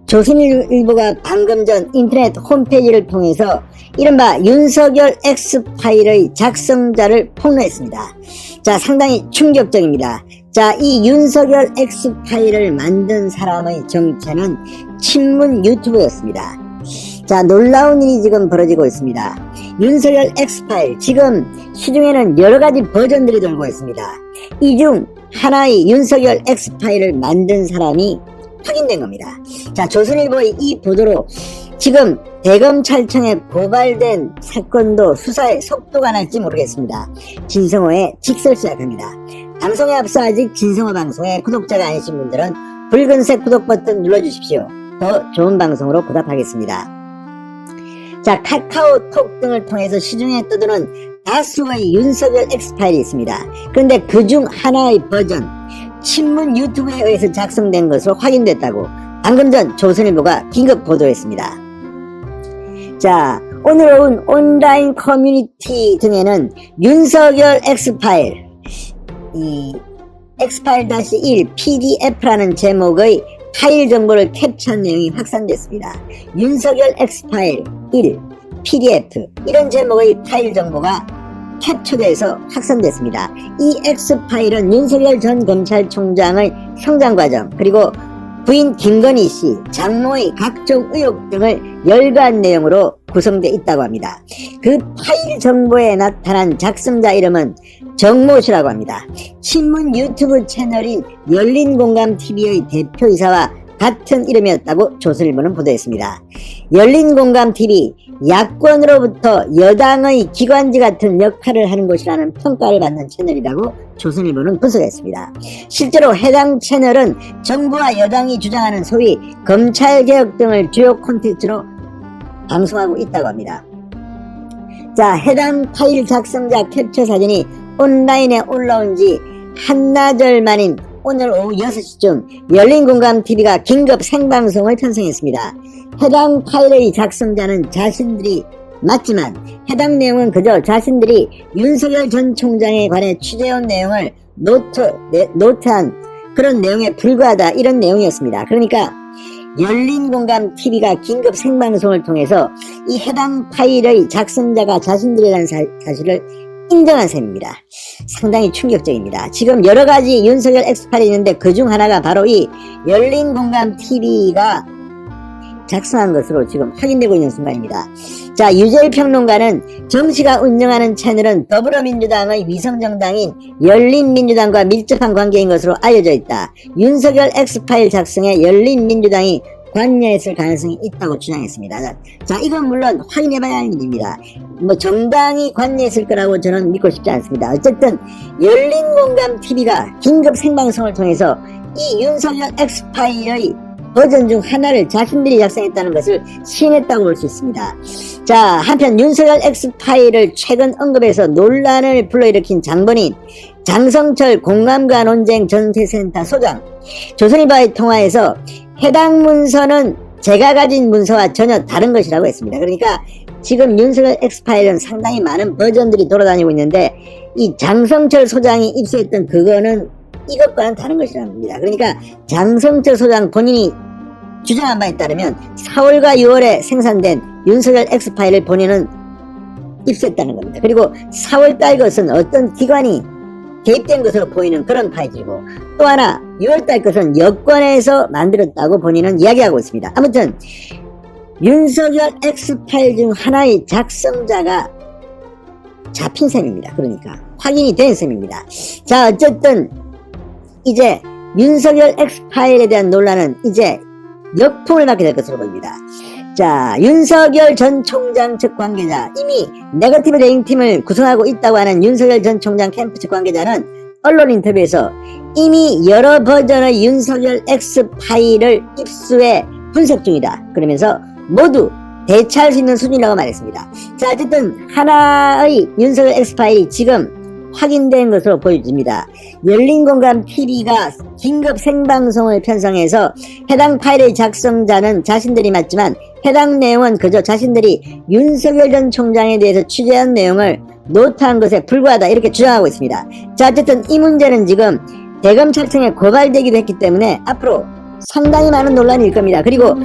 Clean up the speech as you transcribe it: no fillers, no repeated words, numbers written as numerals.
조선일보가 방금 전 인터넷 홈페이지를 통해서 이른바 윤석열 X파일의 작성자를 폭로했습니다. 자, 상당히 충격적입니다. 자, 이 윤석열 X파일을 만든 사람의 정체는 친문 유튜브였습니다. 자, 놀라운 일이 지금 벌어지고 있습니다. 윤석열 X파일, 지금 시중에는 여러가지 버전들이 돌고 있습니다. 이 중 하나의 윤석열 X파일을 만든 사람이 확인된 겁니다. 자, 조선일보의 이 보도로 지금 대검찰청에 고발된 사건도 수사의 속도가 날지 모르겠습니다. 진성호의 직설 시작합니다. 방송에 앞서 아직 진성호 방송의 구독자가 아니신 분들은 붉은색 구독 버튼 눌러주십시오. 더 좋은 방송으로 보답하겠습니다. 자, 카카오톡 등을 통해서 시중에 떠도는 다수의 윤석열 X파일이 있습니다. 그런데 그중 하나의 버전, 친문 유튜브에 의해서 작성된 것으로 확인됐다고 방금 전 조선일보가 긴급 보도했습니다. 자, 오늘 오은 온라인 커뮤니티 등에는 윤석열 X파일, 이 X파일-1 PDF라는 제목의 파일 정보를 캡처한 내용이 확산됐습니다. 윤석열 X파일 1 PDF 이런 제목의 파일 정보가 캡처돼서 확산됐습니다. 이 X파일은 윤석열 전 검찰총장의 성장과정, 그리고 부인 김건희 씨, 장모의 각종 의혹 등을 열거한 내용으로 구성되어 있다고 합니다. 그 파일 정보에 나타난 작성자 이름은 정모 씨라고 합니다. 친문 유튜브 채널인 열린공감TV의 대표이사와 같은 이름이었다고 조선일보는 보도했습니다. 열린공감TV, 야권으로부터 여당의 기관지 같은 역할을 하는 곳이라는 평가를 받는 채널이라고 조선일보는 분석했습니다. 실제로 해당 채널은 정부와 여당이 주장하는 소위 검찰개혁 등을 주요 콘텐츠로 방송하고 있다고 합니다. 자, 해당 파일 작성자 캡처 사진이 온라인에 올라온 지 한나절 만인 오늘 오후 6시쯤 열린공감TV가 긴급 생방송을 편성했습니다. 해당 파일의 작성자는 자신들이 맞지만 해당 내용은 그저 자신들이 윤석열 전 총장에 관해 취재한 내용을 노트한 그런 내용에 불과하다, 이런 내용이었습니다. 그러니까 열린공감TV가 긴급 생방송을 통해서 이 해당 파일의 작성자가 자신들이라는 사실을 인정한 셈입니다. 상당히 충격적입니다. 지금 여러가지 윤석열 X파일이 있는데 그중 하나가 바로 이 열린공감TV가 작성한 것으로 지금 확인되고 있는 순간입니다. 자, 유재일 평론가는 정 씨가 운영하는 채널은 더불어민주당의 위성정당인 열린민주당과 밀접한 관계인 것으로 알려져 있다. 윤석열 X파일 작성에 열린민주당이 관여했을 가능성이 있다고 주장했습니다. 자, 이건 물론 확인해봐야 하는 일입니다. 정당이 관여했을 거라고 저는 믿고 싶지 않습니다. 어쨌든 열린공감TV가 긴급 생방송을 통해서 이 윤석열 X파일의 버전 중 하나를 자신들이 작성했다는 것을 시인했다고 볼 수 있습니다. 자, 한편 윤석열 X파일을 최근 언급해서 논란을 불러일으킨 장본인 장성철 공감과 논쟁 전세센터 소장, 조선일보와의 통화에서 해당 문서는 제가 가진 문서와 전혀 다른 것이라고 했습니다. 그러니까 지금 윤석열 X파일은 상당히 많은 버전들이 돌아다니고 있는데 이 장성철 소장이 입수했던 그거는 이것과는 다른 것이라는 겁니다. 그러니까 장성철 소장 본인이 주장한 바에 따르면 4월과 6월에 생산된 윤석열 X파일을 본인은 입수했다는 겁니다. 그리고 4월달 것은 어떤 기관이 개입된 것으로 보이는 그런 파일이고, 또 하나 6월달 것은 여권에서 만들었다고 본인은 이야기하고 있습니다. 아무튼 윤석열 X파일 중 하나의 작성자가 잡힌 셈입니다. 그러니까 확인이 된 셈입니다. 자, 어쨌든 이제 윤석열 X파일에 대한 논란은 이제 역풍을 맞게 될 것으로 보입니다. 자, 윤석열 전 총장 측 관계자, 이미 네거티브 레인팀을 구성하고 있다고 하는 윤석열 전 총장 캠프 측 관계자는 언론 인터뷰에서 이미 여러 버전의 윤석열 X파일을 입수해 분석 중이다, 그러면서 모두 대체할 수 있는 수준이라고 말했습니다. 자, 어쨌든 하나의 윤석열 X파일이 지금 확인된 것으로 보여집니다. 열린공감TV가 긴급 생방송을 편성해서 해당 파일의 작성자는 자신들이 맞지만 해당 내용은 그저 자신들이 윤석열 전 총장에 대해서 취재한 내용을 노트한 것에 불과하다, 이렇게 주장하고 있습니다. 자, 어쨌든 이 문제는 지금 대검찰청에 고발되기도 했기 때문에 앞으로 상당히 많은 논란일 겁니다. 그리고